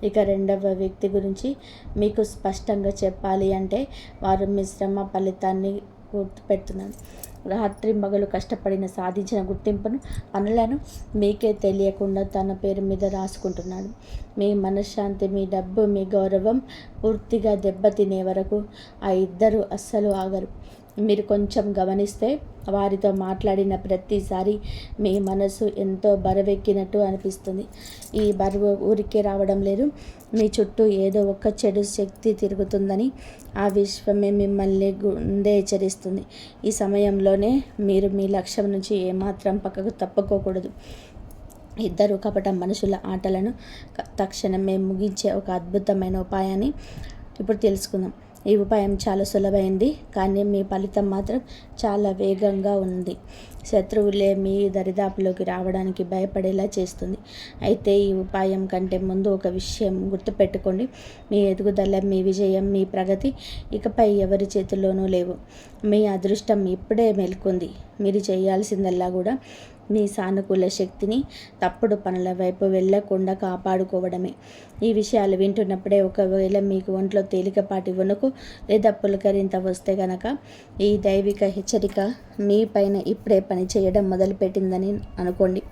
ఇక రెండవ వ్యక్తి గురించి మీకు స్పష్టంగా చెప్పాలి అంటే వారు మీ శ్రమ ఫలితాన్ని గుర్తుపెడుతున్నాడు. రాత్రి మగలు కష్టపడిన సాధించిన గుర్తింపును పనులను మీకే తెలియకుండా తన పేరు మీద రాసుకుంటున్నాడు. మీ మనశ్శాంతి, మీ డబ్బు, మీ గౌరవం పూర్తిగా దెబ్బతినే వరకు ఆ ఇద్దరు అస్సలు ఆగరు. మీరు కొంచెం గమనిస్తే వారితో మాట్లాడిన ప్రతిసారి మీ మనసు ఎంతో బరువెక్కినట్టు అనిపిస్తుంది. ఈ బరువు ఊరికే రావడం లేదు. మీ చుట్టూ ఏదో ఒక చెడు శక్తి తిరుగుతుందని ఆ విశ్వమే మిమ్మల్ని గుండె హెచ్చరిస్తుంది. ఈ సమయంలోనే మీరు మీ లక్ష్యం నుంచి ఏమాత్రం పక్కకు తప్పుకోకూడదు. ఇద్దరు కపట మనుషుల ఆటలను తక్షణమే ముగించే ఒక అద్భుతమైన ఉపాయాన్ని ఇప్పుడు తెలుసుకుందాం. ఈ ఉపాయం చాలా సులభమైంది, కానీ మీ ఫలితం మాత్రం చాలా వేగంగా ఉంది. శత్రువులే మీ దరిదాపులోకి రావడానికి భయపడేలా చేస్తుంది. అయితే ఈ ఉపాయం కంటే ముందు ఒక విషయం గుర్తుపెట్టుకోండి. మీ ఎదుగుదల, మీ విజయం, మీ ప్రగతి ఇకపై ఎవరి చేతుల్లోనూ లేవు. మీ అదృష్టం ఇప్పుడే మేల్కొంది. మీరు చేయాల్సిందల్లా కూడా మీ సానుకూల శక్తిని తప్పుడు పనుల వైపు వెళ్ళకుండా కాపాడుకోవడమే. ఈ విషయాలు వింటున్నప్పుడే ఒకవేళ మీకు ఒంట్లో తేలికపాటి వణుకు లేదా పులకరింత వస్తే గనక ఈ దైవిక హెచ్చరిక మీ పైన ఇప్పుడే పని చేయడం మొదలుపెట్టిందని అనుకోండి.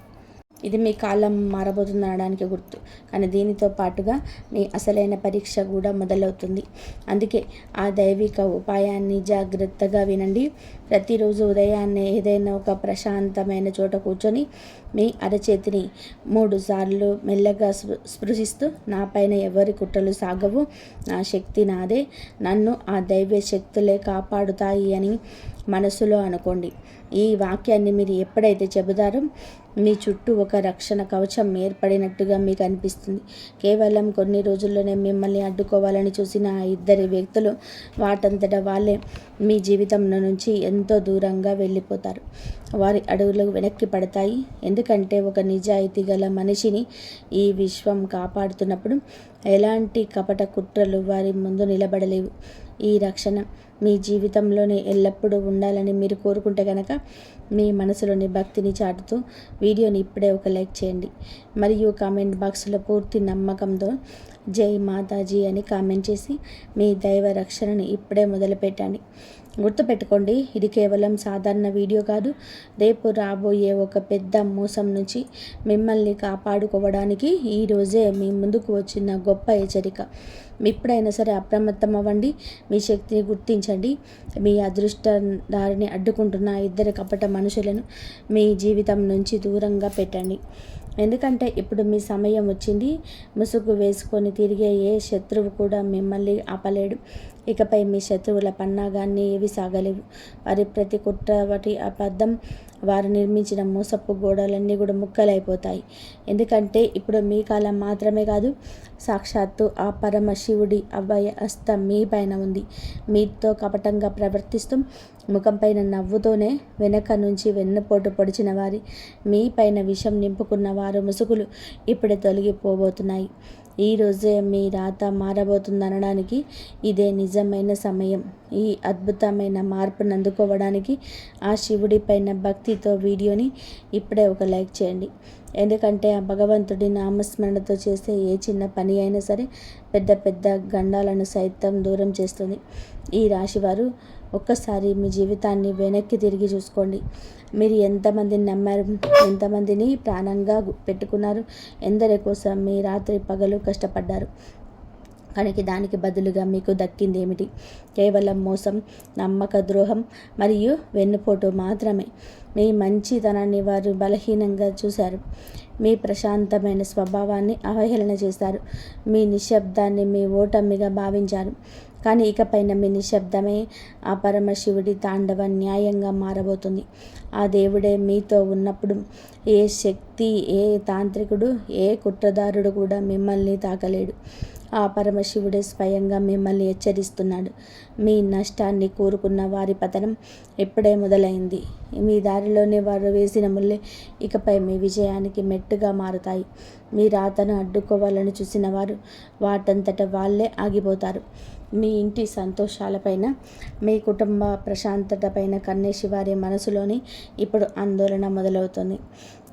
ఇది మీ కాలం మారబోతుందనడానికి గుర్తు. కానీ దీనితో పాటుగా మీ అసలైన పరీక్ష కూడా మొదలవుతుంది. అందుకే ఆ దైవిక ఉపాయాన్ని జాగ్రత్తగా వినండి. ప్రతిరోజు ఉదయాన్నే ఏదైనా ఒక ప్రశాంతమైన చోట కూర్చొని మీ అరచేతిని 3 సార్లు మెల్లగా స్పృశిస్తూ నా పైన ఎవరి కుట్రలు సాగవు, నా శక్తి నాదే, నన్ను ఆ దైవ శక్తులే కాపాడుతాయి అని మనసులో అనుకోండి. ఈ వాక్యాన్ని మీరు ఎప్పుడైతే చెబుతారో మీ చుట్టూ ఒక రక్షణ కవచం ఏర్పడినట్టుగా మీకు అనిపిస్తుంది. కేవలం కొన్ని రోజుల్లోనే మిమ్మల్ని అడ్డుకోవాలని చూసిన ఆ ఇద్దరి వ్యక్తులు వాటంతట వాళ్ళే మీ జీవితంలో నుంచి ఎంతో దూరంగా వెళ్ళిపోతారు. వారి అడుగులు వెనక్కి పడతాయి. ఎందుకంటే ఒక నిజాయితీ గల మనిషిని ఈ విశ్వం కాపాడుతున్నప్పుడు ఎలాంటి కపట కుట్రలు వారి ముందు నిలబడలేవు. ఈ రక్షణ మీ జీవితంలోనే ఎల్లప్పుడూ ఉండాలని మీరు కోరుకుంటే కనుక మీ మనసులోని భక్తిని చాటుతూ వీడియోని ఇప్పుడే ఒక లైక్ చేయండి. మరియు కామెంట్ బాక్స్లో పూర్తి నమ్మకంతో జై మాతాజీ అని కామెంట్ చేసి మీ దైవ రక్షణని ఇప్పుడే మొదలుపెట్టండి. గుర్తుపెట్టుకోండి, ఇది కేవలం సాధారణ వీడియో కాదు. రేపు రాబోయే ఒక పెద్ద మోసం నుంచి మిమ్మల్ని కాపాడుకోవడానికి ఈరోజే మీ ముందుకు వచ్చిన గొప్ప హెచ్చరిక. ఎప్పుడైనా సరే అప్రమత్తం అవ్వండి. మీ శక్తిని గుర్తించండి. మీ అదృష్ట దారిని అడ్డుకుంటున్న ఇద్దరు కపట మనుషులను మీ జీవితం నుంచి దూరంగా పెట్టండి. ఎందుకంటే ఇప్పుడు మీ సమయం వచ్చింది. ముసుగు వేసుకొని తిరిగే ఏ శత్రువు కూడా మిమ్మల్ని ఆపలేడు. ఇకపై మీ శత్రువుల పన్నాగాన్ని ఏవి సాగలేవు. వారి ప్రతి కుట్ర, వాటి అబద్ధం, వారు నిర్మించిన మోసపు గోడలన్నీ కూడా ముక్కలైపోతాయి. ఎందుకంటే ఇప్పుడు మీ కాలం మాత్రమే కాదు, సాక్షాత్తు ఆ పరమశివుడి అభయ హస్తం మీ పైన ఉంది. మీతో కపటంగా ప్రవర్తిస్తూ ముఖంపైన నవ్వుతోనే వెనక నుంచి వెన్నుపోటు పొడిచిన వారి, మీ పైన విషం నింపుకున్న వారు ముసుగులు ఇప్పుడే తొలగిపోబోతున్నాయి. ఈరోజే మీ రాత మారబోతుందనడానికి ఇదే నిజమైన సమయం. ఈ అద్భుతమైన మార్పును అందుకోవడానికి ఆ శివుడి పైన భక్తితో వీడియోని ఇప్పుడే ఒక లైక్ చేయండి. ఎందుకంటే ఆ భగవంతుడి నామస్మరణతో చేసే ఏ చిన్న పని అయినా సరే పెద్ద పెద్ద గండాలను సైతం దూరం చేస్తుంది. ఈ రాశివారు ఒక్కసారి మీ జీవితాన్ని వెనక్కి తిరిగి చూసుకోండి. మీరు ఎంతమందిని నమ్మారు, ఎంతమందిని ప్రాణంగా పెట్టుకున్నారు, ఎందరి కోసం మీ రాత్రి పగలు కష్టపడ్డారు. కనుక దానికి బదులుగా మీకు దక్కింది ఏమిటి? కేవలం మోసం, నమ్మక ద్రోహం మరియు వెన్నుపోటు మాత్రమే. మీ మంచితనాన్ని వారు బలహీనంగా చూశారు. మీ ప్రశాంతమైన స్వభావాన్ని అవహేళన చేశారు. మీ నిశ్శబ్దాన్ని మీ ఓటమిగా భావించారు. కానీ ఇకపైన మీ నిశ్శబ్దమే ఆ పరమశివుడి తాండవ న్యాయంగా మారబోతుంది. ఆ దేవుడే మీతో ఉన్నప్పుడు ఏ శక్తి, ఏ తాంత్రికుడు, ఏ కుట్రదారుడు కూడా మిమ్మల్ని తాకలేడు. ఆ పరమశివుడే స్వయంగా మిమ్మల్ని హెచ్చరిస్తున్నాడు. మీ నష్టాన్ని కోరుకున్న వారి పతనం ఎప్పుడే మొదలైంది. మీ దారిలోనే వారు వేసిన ముళ్ళే ఇకపై మీ విజయానికి మెట్టుగా మారుతాయి. మీ రాతను అడ్డుకోవాలని చూసిన వారు వాటంతట వాళ్ళే ఆగిపోతారు. మీ ఇంటి సంతోషాలపైన, మీ కుటుంబ ప్రశాంతతపైన కన్నేసి వారి మనసులోని ఇప్పుడు ఆందోళన మొదలవుతుంది.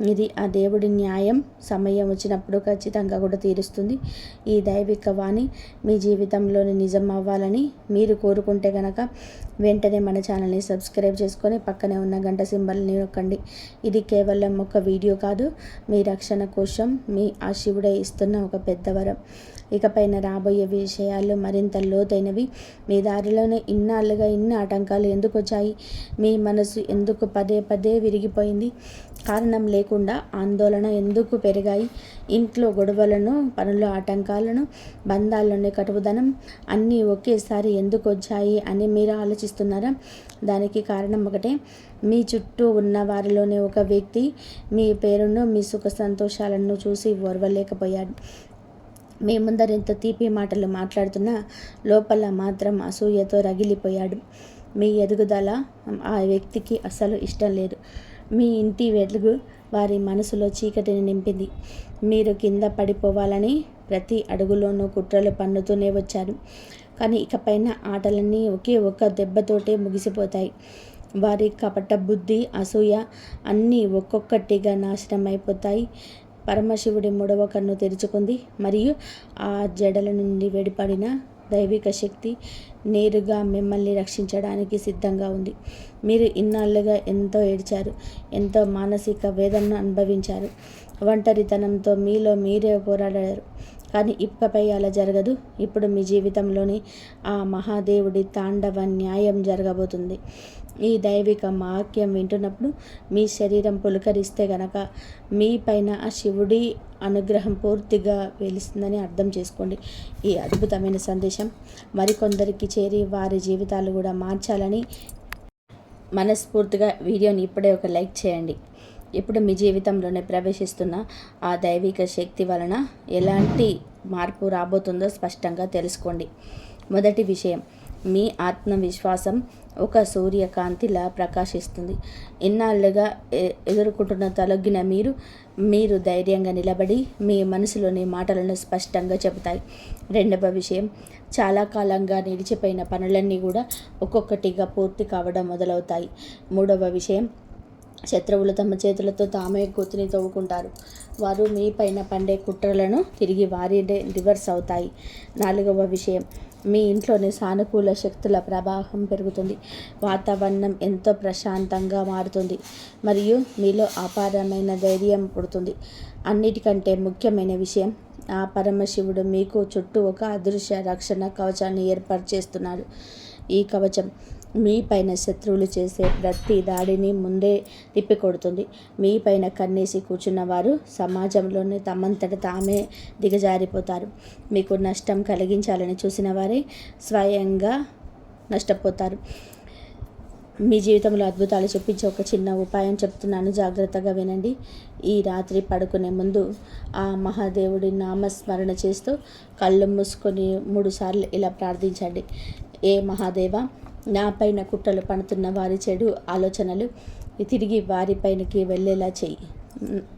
ఇది ఆ దేవుడి న్యాయం. సమయం వచ్చినప్పుడు ఖచ్చితంగా కూడా తీరుస్తుంది. ఈ దైవిక వాణి మీ జీవితంలోని నిజం అవ్వాలని మీరు కోరుకుంటే కనుక వెంటనే మన ఛానల్ని సబ్స్క్రైబ్ చేసుకొని పక్కనే ఉన్న గంట సింబల్ని నొక్కండి. ఇది కేవలం ఒక వీడియో కాదు, మీ రక్షణ కోసం మీ ఆ శివుడే ఇస్తున్న ఒక పెద్ద వరం. ఇకపైన రాబోయే విషయాలు మరింత లోతైనవి. మీ దారిలోనే ఇన్నాళ్ళుగా ఇన్ని ఆటంకాలు ఎందుకు వచ్చాయి? మీ మనసు ఎందుకు పదే పదే విరిగిపోయింది? కారణం లేకుండా ఆందోళన ఎందుకు పెరిగాయి? ఇంట్లో గొడవలను, పనుల ఆటంకాలను, బంధాల్లోని కటువుదనం అన్నీ ఒకేసారి ఎందుకు వచ్చాయి అని మీరు ఆలోచిస్తున్నారా? దానికి కారణం ఒకటే. మీ చుట్టూ ఉన్న వారిలోనే ఒక వ్యక్తి మీ పేరును, మీ సుఖ సంతోషాలను చూసి ఓర్వలేకపోయాడు. మీ ముందర ఎంత తీపి మాటలు మాట్లాడుతున్నా లోపల మాత్రం అసూయతో రగిలిపోయాడు. మీ ఎదుగుదల ఆ వ్యక్తికి అసలు ఇష్టం లేదు. మీ ఇంటి వెలుగు వారి మనసులో చీకటిని నింపింది. మీరు కింద పడిపోవాలని ప్రతి అడుగులోనూ కుట్రలు పన్నుతూనే వచ్చారు. కానీ ఇకపైన ఆటలన్నీ ఒకే ఒక్క దెబ్బతోటే ముగిసిపోతాయి. వారి కపట బుద్ధి, అసూయ అన్నీ ఒక్కొక్కటిగా నాశనం అయిపోతాయి. పరమశివుడి మూడవ కన్ను తెరుచుకుంది మరియు ఆ జడల నుండి వెడిపడిన దైవిక శక్తి నేరుగా మిమ్మల్ని రక్షించడానికి సిద్ధంగా ఉంది. మీరు ఇన్నాళ్ళుగా ఎంతో ఏడ్చారు, ఎంతో మానసిక వేదనను అనుభవించారు, ఒంటరితనంతో మీలో మీరే పోరాడారు. కానీ ఇకపై అలా జరగదు. ఇప్పుడు మీ జీవితంలోని ఆ మహాదేవుడి తాండవ న్యాయం జరగబోతుంది. ఈ దైవిక వాక్యం వింటున్నప్పుడు మీ శరీరం పులకరిస్తే గనక మీ పైన ఆ శివుడి అనుగ్రహం పూర్తిగా వెలుస్తుందని అర్థం చేసుకోండి. ఈ అద్భుతమైన సందేశం మరికొందరికి చేరి వారి జీవితాలు కూడా మార్చాలని మనస్ఫూర్తిగా వీడియోని ఇప్పుడే ఒక లైక్ చేయండి. ఇప్పుడు మీ జీవితంలోనే ప్రవేశిస్తున్న ఆ దైవిక శక్తి వలన ఎలాంటి మార్పు రాబోతుందో స్పష్టంగా తెలుసుకోండి. మొదటి విషయం, మీ ఆత్మవిశ్వాసం ఒక సూర్యకాంతిలా ప్రకాశిస్తుంది. ఇన్నాళ్ళుగా ఎదుర్కొంటున్న తొలగిన మీరు ధైర్యంగా నిలబడి మీ మనసులోని మాటలను స్పష్టంగా చెబుతాయి. రెండవ విషయం, చాలా కాలంగా నిలిచిపోయిన పనులన్నీ కూడా ఒక్కొక్కటిగా పూర్తి కావడం మొదలవుతాయి. మూడవ విషయం, శత్రువులు తమ చేతులతో తామే గొంతుని తవ్వుకుంటారు. వారు మీ పైన పండే కుట్రలను తిరిగి వారినే రివర్స్ అవుతాయి. నాలుగవ విషయం, మీ ఇంట్లోని సానుకూల శక్తుల ప్రవాహం పెరుగుతుంది. వాతావరణం ఎంతో ప్రశాంతంగా మారుతుంది మరియు మీలో అపారమైన ధైర్యం పుడుతుంది. అన్నిటికంటే ముఖ్యమైన విషయం, ఆ పరమశివుడు మీకు చుట్టూ ఒక అదృశ్య రక్షణ కవచాన్ని ఏర్పాటు చేస్తున్నాడు. ఈ కవచం మీ పైన శత్రువులు చేసే ప్రతి దాడిని ముందే తిప్పికొడుతుంది. మీ పైన కన్నేసి కూర్చున్న వారు సమాజంలోనే తమంతట తామే దిగజారిపోతారు. మీకు నష్టం కలిగించాలని చూసిన వారే స్వయంగా నష్టపోతారు. మీ జీవితంలో అద్భుతాలు చూపించే ఒక చిన్న ఉపాయం చెప్తున్నాను, జాగ్రత్తగా వినండి. ఈ రాత్రి పడుకునే ముందు ఆ మహాదేవుడి నామస్మరణ చేస్తూ కళ్ళు మూసుకొని 3 సార్లు ఇలా ప్రార్థించండి. ఏ మహాదేవ, నా పైన కుట్రలు పడుతున్న వారి చెడు ఆలోచనలు తిరిగి వారిపైనకి వెళ్ళేలా చెయ్యి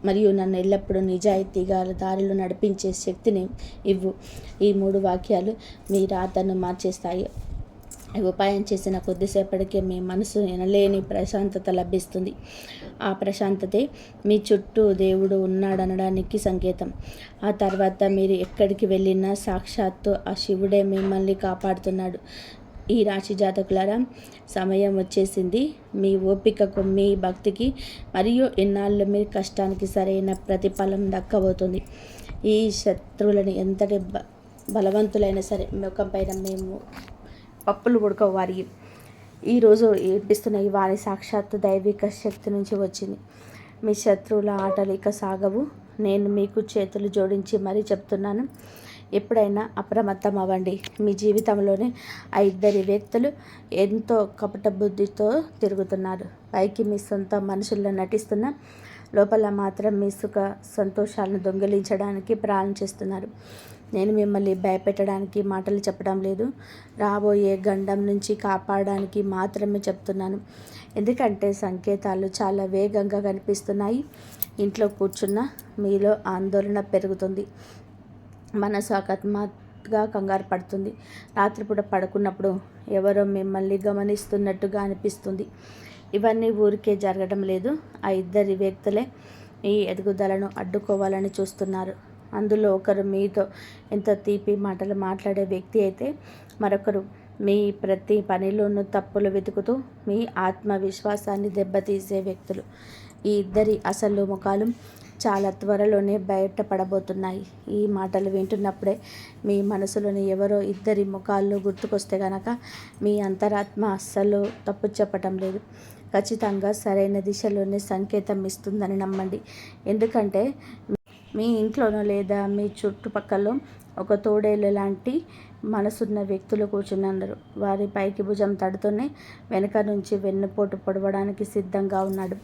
మరియు నన్ను ఎల్లప్పుడూ నిజాయితీగా దారిలో నడిపించే శక్తిని ఇవ్వు. ఈ 3 వాక్యాలు మీ రాతను మార్చేస్తాయి. ఈ ఉపాయం చేసిన కొద్దిసేపటికే మీ మనసు ఎనలేని ప్రశాంతత లభిస్తుంది. ఆ ప్రశాంతతే మీ చుట్టూ దేవుడు ఉన్నాడనడానికి సంకేతం. ఆ తర్వాత మీరు ఎక్కడికి వెళ్ళినా సాక్షాత్తు ఆ శివుడే మిమ్మల్ని కాపాడుతున్నాడు. ఈ రాశి జాతకులారా, సమయం వచ్చేసింది. మీ ఓపికకు, మీ భక్తికి మరియు ఇన్నాళ్ళు మీ కష్టానికి సరైన ప్రతిఫలం దక్కబోతుంది. ఈ శత్రువులను బలవంతులైనా సరే ముఖం పైన మేము పప్పులు వారి ఈరోజు ఏడ్పిస్తున్న ఈ వారి సాక్షాత్తు దైవిక శక్తి నుంచి వచ్చింది. మీ శత్రువుల ఆటలు ఇక సాగవు. నేను మీకు చేతులు జోడించి మరీ చెప్తున్నాను, ఎప్పుడైనా అప్రమత్తం అవ్వండి. మీ జీవితంలోనే ఆ ఇద్దరి వ్యక్తులు ఎంతో కపట బుద్ధితో తిరుగుతున్నారు. పైకి మీ సొంత మనుషుల్లో నటిస్తున్న లోపల మాత్రం మీ సుఖ సంతోషాలను దొంగిలించడానికి ప్రాణం చేస్తున్నారు. నేను మిమ్మల్ని భయపెట్టడానికి మాటలు చెప్పడం లేదు, రాబోయే గండం నుంచి కాపాడడానికి మాత్రమే చెప్తున్నాను. ఎందుకంటే సంకేతాలు చాలా వేగంగా కనిపిస్తున్నాయి. ఇంట్లో కూర్చున్న మీలో ఆందోళన పెరుగుతుంది, మనసు అకస్మాత్తుగా కంగారు పడుతుంది. రాత్రిపూట పడుకున్నప్పుడు ఎవరో మిమ్మల్ని గమనిస్తున్నట్టుగా అనిపిస్తుంది. ఇవన్నీ ఊరికే జరగడం లేదు. ఆ ఇద్దరి వ్యక్తులే మీ ఎదుగుదలను అడ్డుకోవాలని చూస్తున్నారు. అందులో ఒకరు మీతో ఎంత తీపి మాటలు మాట్లాడే వ్యక్తి అయితే, మరొకరు మీ ప్రతి పనిలోనూ తప్పులు వెతుకుతూ మీ ఆత్మవిశ్వాసాన్ని దెబ్బతీసే వ్యక్తులు. ఈ ఇద్దరి అసలు ముఖాలు చాలా త్వరలోనే బయటపడబోతున్నాయి. ఈ మాటలు వింటున్నప్పుడే మీ మనసులోని ఎవరో ఇద్దరి ముఖాలు గుర్తుకొస్తే గనక మీ అంతరాత్మ అస్సలు తప్పు చెప్పటం లేదు, ఖచ్చితంగా సరైన దిశలోనే సంకేతం ఇస్తుందని నమ్మండి. ఎందుకంటే మీ ఇంట్లోనో లేదా మీ చుట్టుపక్కల ఒక తోడేలు లాంటి మనసున్న వ్యక్తులు కూర్చున్నారు. వారి పైకి భుజం తడుతూనే వెనుక నుంచి వెన్నుపోటు పొడవడానికి సిద్ధంగా ఉన్నాడు.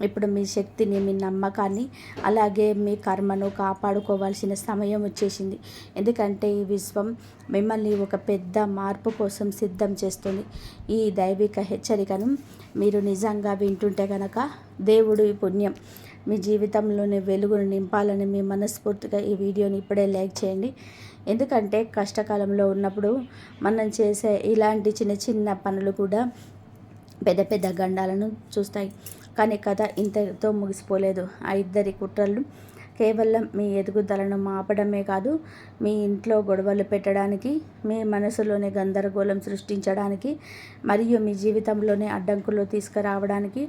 ఇప్పుడు మీ శక్తిని, మీ నమ్మకాన్ని, అలాగే మీ కర్మను కాపాడుకోవాల్సిన సమయం వచ్చేసింది. ఎందుకంటే ఈ విశ్వం మిమ్మల్ని ఒక పెద్ద మార్పు కోసం సిద్ధం చేస్తుంది. ఈ దైవిక హెచ్చరికను మీరు నిజంగా వింటుంటే కనుక దేవుడు ఈ పుణ్యం మీ జీవితంలోని వెలుగును నింపాలని మీ మనస్ఫూర్తిగా ఈ వీడియోని ఇప్పుడే లైక్ చేయండి. ఎందుకంటే కష్టకాలంలో ఉన్నప్పుడు మనం చేసే ఇలాంటి చిన్న చిన్న పనులు కూడా పెద్ద పెద్ద గండాలను చూస్తాయి. కానీ కథ ఇంతతో ముగిసిపోలేదు. ఆ ఇద్దరి కుట్రలు కేవలం మీ ఎదుగుదలను ఆపడమే కాదు, మీ ఇంట్లో గొడవలు పెట్టడానికి, మీ మనసులోనే గందరగోళం సృష్టించడానికి, మరియు మీ జీవితంలోనే అడ్డంకులు తీసుకురావడానికి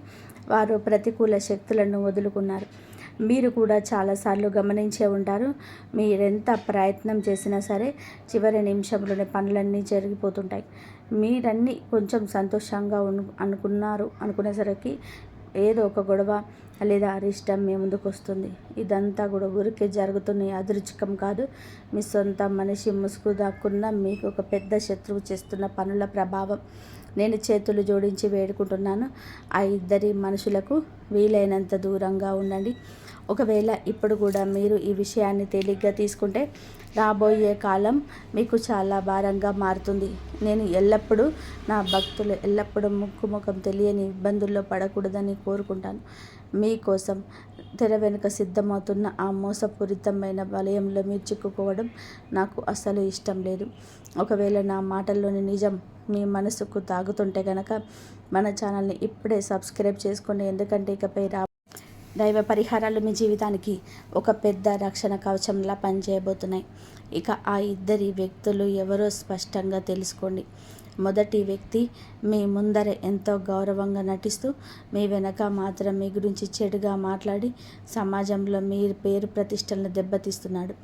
వారు ప్రతికూల శక్తులను వదులుకున్నారు. మీరు కూడా చాలాసార్లు గమనించే ఉంటారు, మీరెంత ప్రయత్నం చేసినా సరే చివరి నిమిషంలోనే పనులన్నీ జరిగిపోతుంటాయి. మీరన్నీ కొంచెం సంతోషంగా అనుకునేసరికి ఏదో ఒక గొడవ లేదా అరిష్టం మీ ముందుకు వస్తుంది. ఇదంతా కూడా ఊరికే జరుగుతున్న యాదృచ్ఛికం కాదు, మీ సొంత మనిషి ముసుగు దాక్కున్న మీకు ఒక పెద్ద శత్రువు చేస్తున్న పనుల ప్రభావం. నేను చేతులు జోడించి వేడుకుంటున్నాను, ఆ ఇద్దరి మనుషులకు వీలైనంత దూరంగా ఉండండి. ఒకవేళ ఇప్పుడు కూడా మీరు ఈ విషయాన్ని తేలిగ్గా తీసుకుంటే రాబోయే కాలం మీకు చాలా భారంగా మారుతుంది. నేను ఎల్లప్పుడూ నా భక్తులు ఎల్లప్పుడూ ముఖం తెలియని ఇబ్బందుల్లో పడకూడదని కోరుకుంటాను. మీకోసం తెర వెనుక సిద్ధమవుతున్న ఆ మోసపూరితమైన వలయంలో మీరు చిక్కుకోవడం నాకు అస్సలు ఇష్టం లేదు. ఒకవేళ నా మాటల్లోని నిజం మీ మనసుకు తాగుతుంటే కనుక మన ఛానల్ని ఇప్పుడే సబ్స్క్రైబ్ చేసుకోండి. ఎందుకంటే ఇకపై దైవ పరిహారాలు మీ జీవితానికి ఒక పెద్ద రక్షణ కవచంలా పనిచేయబోతున్నాయి. ఇక ఆ ఇద్దరి వ్యక్తులు ఎవరో స్పష్టంగా తెలుసుకోండి. మొదటి వ్యక్తి మీ ముందర ఎంతో గౌరవంగా నటిస్తూ మీ వెనక మాత్రం మీ గురించి చెడుగా మాట్లాడి సమాజంలో మీ పేరు ప్రతిష్టలను దెబ్బతీస్తున్నాడు.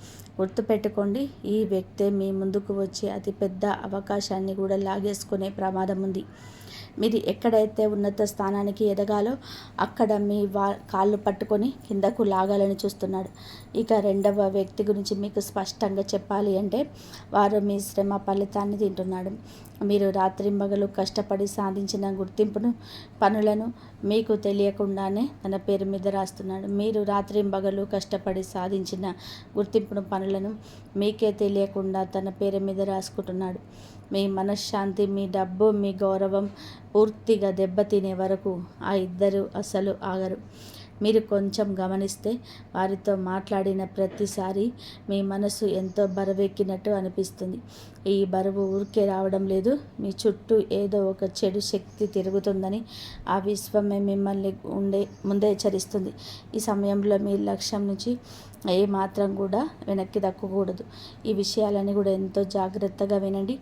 గుర్తుపెట్టుకోండి, ఈ వ్యక్తే మీ ముందుకు వచ్చే అతిపెద్ద అవకాశాన్ని కూడా లాగేసుకునే ప్రమాదం ఉంది. మీరు ఎక్కడైతే ఉన్నత స్థానానికి ఎదగాలో అక్కడ మీ కాళ్ళు పట్టుకొని కిందకు లాగాలని చూస్తున్నాడు. ఇక రెండవ వ్యక్తి గురించి మీకు స్పష్టంగా చెప్పాలి అంటే, వారు మీ శ్రమ ఫలితాన్ని తింటున్నాడు. మీరు రాత్రింబగలు కష్టపడి సాధించిన పనులను మీకు తెలియకుండానే తన పేరు మీద రాస్తున్నాడు. మీరు రాత్రింబగలు కష్టపడి సాధించిన పనులను మీకే తెలియకుండా తన పేరు మీద రాసుకుంటున్నాడు. మీ మనశ్శాంతి, మీ డబ్బు, మీ గౌరవం పూర్తిగా దెబ్బతినే వరకు ఆ ఇద్దరు అసలు ఆగరు. మీరు కొంచెం గమనిస్తే వారితో మాట్లాడిన ప్రతిసారి మీ మనసు ఎంతో బరువెక్కినట్టు అనిపిస్తుంది. ఈ బరువు ఊరికే రావడం లేదు, మీ చుట్టూ ఏదో ఒక చెడు శక్తి తిరుగుతుందని ఆ విశ్వమే మిమ్మల్ని ముందే హెచ్చరిస్తుంది. ఈ సమయంలో మీ లక్ష్యం నుంచి ఏ మాత్రం కూడా వెనక్కి దక్కకూడదు. ఈ విషయాలన్నీ కూడా ఎంతో జాగ్రత్తగా వినండి.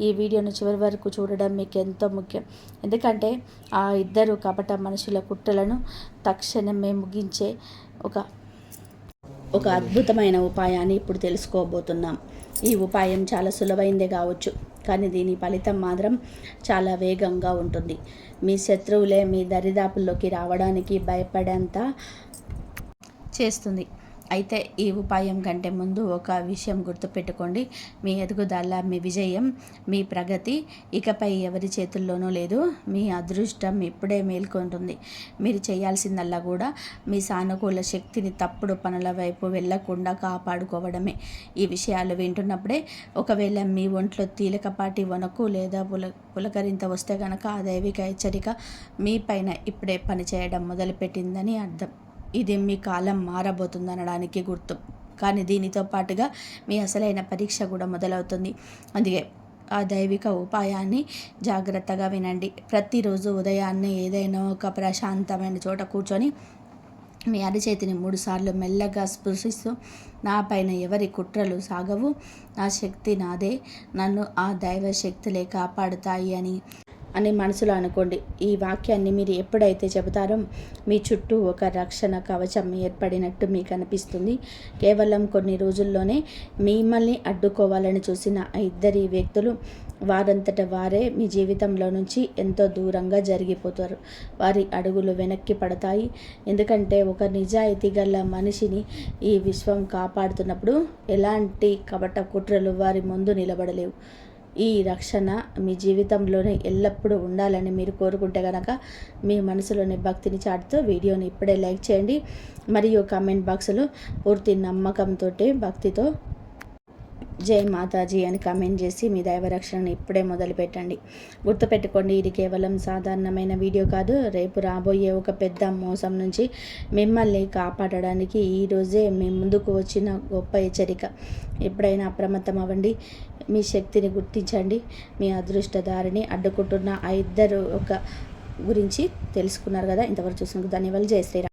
ఈ వీడియోను చివరి వరకు చూడడం మీకు ఎంతో ముఖ్యం. ఎందుకంటే ఆ ఇద్దరు కపట మనుషుల కుట్రలను తక్షణమే ముగించే ఒక అద్భుతమైన ఉపాయాన్ని ఇప్పుడు తెలుసుకోబోతున్నాం. ఈ ఉపాయం చాలా సులభైందే కావచ్చు, కానీ దీని ఫలితం మాత్రం చాలా వేగంగా ఉంటుంది. మీ శత్రువులే మీ దరిదాపుల్లోకి రావడానికి భయపడేంత చేస్తుంది. అయితే ఈ ఉపాయం కంటే ముందు ఒక విషయం గుర్తుపెట్టుకోండి. మీ ఎదుగుదల, మీ విజయం, మీ ప్రగతి ఇకపై ఎవరి చేతుల్లోనూ లేదు. మీ అదృష్టం ఇప్పుడే మేల్కొంటుంది. మీరు చేయాల్సిందల్లా కూడా మీ సానుకూల శక్తిని తప్పుడు పనుల వైపు వెళ్లకుండా కాపాడుకోవడమే. ఈ విషయాలు వింటున్నప్పుడే ఒకవేళ మీ ఒంట్లో తేలికపాటి వణుకు లేదా పులకరింత వస్తే కనుక ఆ దైవిక హెచ్చరిక మీ పైన ఇప్పుడే పనిచేయడం మొదలుపెట్టిందని అర్థం. ఇది మీ కాలం మారబోతుందనడానికి గుర్తు. కానీ దీనితో పాటుగా మీ అసలైన పరీక్ష కూడా మొదలవుతుంది. అందుకే ఆ దైవిక ఉపాయాన్ని జాగ్రత్తగా వినండి. ప్రతిరోజు ఉదయాన్నే ఏదైనా ఒక ప్రశాంతమైన చోట కూర్చొని మీ అరిచేతిని 3 సార్లు మెల్లగా స్పృశిస్తూ, నా పైన ఎవరి కుట్రలు సాగవు, నా శక్తి నాదే, నన్ను ఆ దైవ శక్తులే కాపాడుతాయి అని మనసులో అనుకోండి. ఈ వాక్యాన్ని మీరు ఎప్పుడైతే చెబుతారో మీ చుట్టూ ఒక రక్షణ కవచం ఏర్పడినట్టు మీకు అనిపిస్తుంది. కేవలం కొన్ని రోజుల్లోనే మిమ్మల్ని అడ్డుకోవాలని చూసిన ఆ ఇద్దరి వ్యక్తులు వారంతట వారే మీ జీవితంలో నుంచి ఎంతో దూరంగా జరిగిపోతారు. వారి అడుగులు వెనక్కి పడతాయి. ఎందుకంటే ఒక నిజాయితీ గల మనిషిని ఈ విశ్వం కాపాడుతున్నప్పుడు ఎలాంటి కపట కుట్రలు వారి ముందు నిలబడలేవు. ఈ రక్షణ మీ జీవితంలోనే ఎల్లప్పుడూ ఉండాలని మీరు కోరుకుంటే కనుక మీ మనసులోని భక్తిని చాటుతూ వీడియోని ఇప్పుడే లైక్ చేయండి. మరియు కామెంట్ బాక్స్లో పూర్తి నమ్మకంతో, భక్తితో జై మాతాజీ అని కామెంట్ చేసి మీ దైవ రక్షణను ఇప్పుడే మొదలుపెట్టండి. గుర్తుపెట్టుకోండి, ఇది కేవలం సాధారణమైన వీడియో కాదు. రేపు రాబోయే ఒక పెద్ద మోసం నుంచి మిమ్మల్ని కాపాడడానికి ఈరోజే మీ ముందుకు వచ్చిన గొప్ప హెచ్చరిక. ఎప్పుడైనా అప్రమత్తం అవ్వండి. మీ శక్తిని గుర్తించండి. మీ అదృష్టదారిని అడ్డుకుంటున్న ఆ ఇద్దరు గురించి తెలుసుకున్నారు కదా. ఇంతవరకు చూసినందుకు ధన్యవాదాలు. జై శ్రీరామ్.